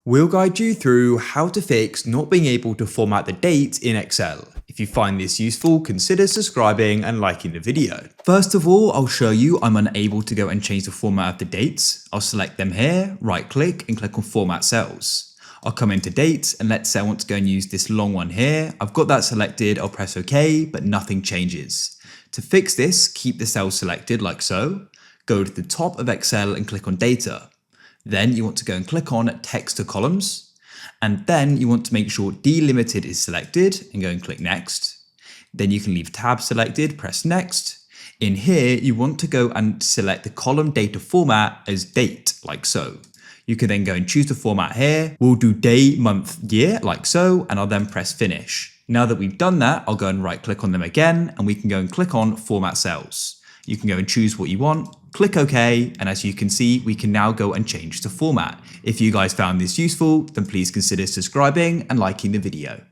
We'll guide you through how to fix not being able to format the dates in Excel. If you find this useful, consider subscribing and liking the video. First of all, I'll show you I'm unable to go and change the format of the dates. I'll select them here, right click and click on Format Cells. I'll come into dates and let's say I want to go and use this long one here. I've got that selected, I'll press OK, but nothing changes. To fix this, keep the cell selected like so. Go to the top of Excel and click on Data. Then you want to go and click on Text to Columns. And then you want to make sure Delimited is selected and go and click Next. Then you can leave Tab selected, press Next. In here, you want to go and select the column data format as date, like so. You can then go and choose the format here. We'll do day, month, year, like so, and I'll then press Finish. Now that we've done that, I'll go and right click on them again, and we can go and click on Format Cells. You can go and choose what you want, click OK, and as you can see, we can now go and change the format. If you guys found this useful, then please consider subscribing and liking the video.